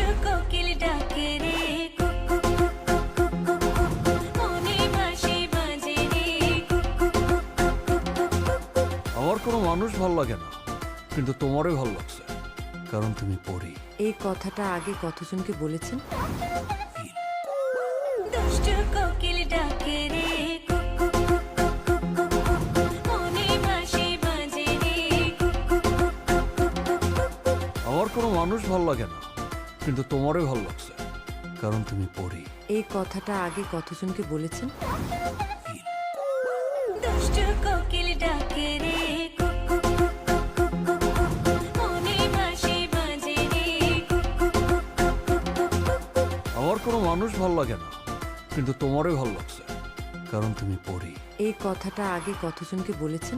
দুষ্টু কোকিল ডাকে রে cook cook cook cook cook cook cook, মনে বাঁশি বাজে রে cook cook cook cook cook cook cook. আমার কোনো মানুষ ভাল লাগে না, কিন্তু তোমারই ভাল লাগছে, কারণ তুমি পড়ি। এই কথাটা আগে কতজনকে বলেছেন? দুষ্টু কোকিল ডাকে রে cook cook cook cook cook cook cook, মনে বাঁশি বাজে রে cook cook cook cook cook cook cook. আমার কোনো মানুষ ভাল লাগে না, কিন্তু তোমারই ভাল লাগছে, কারণ তুমি পড়ি। এই কথাটা আগে কতজনকে বলেছেন? দুষ্টু কোকিল ডাকে রে cook cook cook cook cook cook cook, মনে বাঁশি বাজে রে cook cook cook cook cook cook cook. আমার কোনো মানুষ ভাল লাগে না, কিন্তু তোমারই ভাল লাগছে, কারণ তুমি পড়ি। এই কথাটা আগে কতজনকে বলেছেন?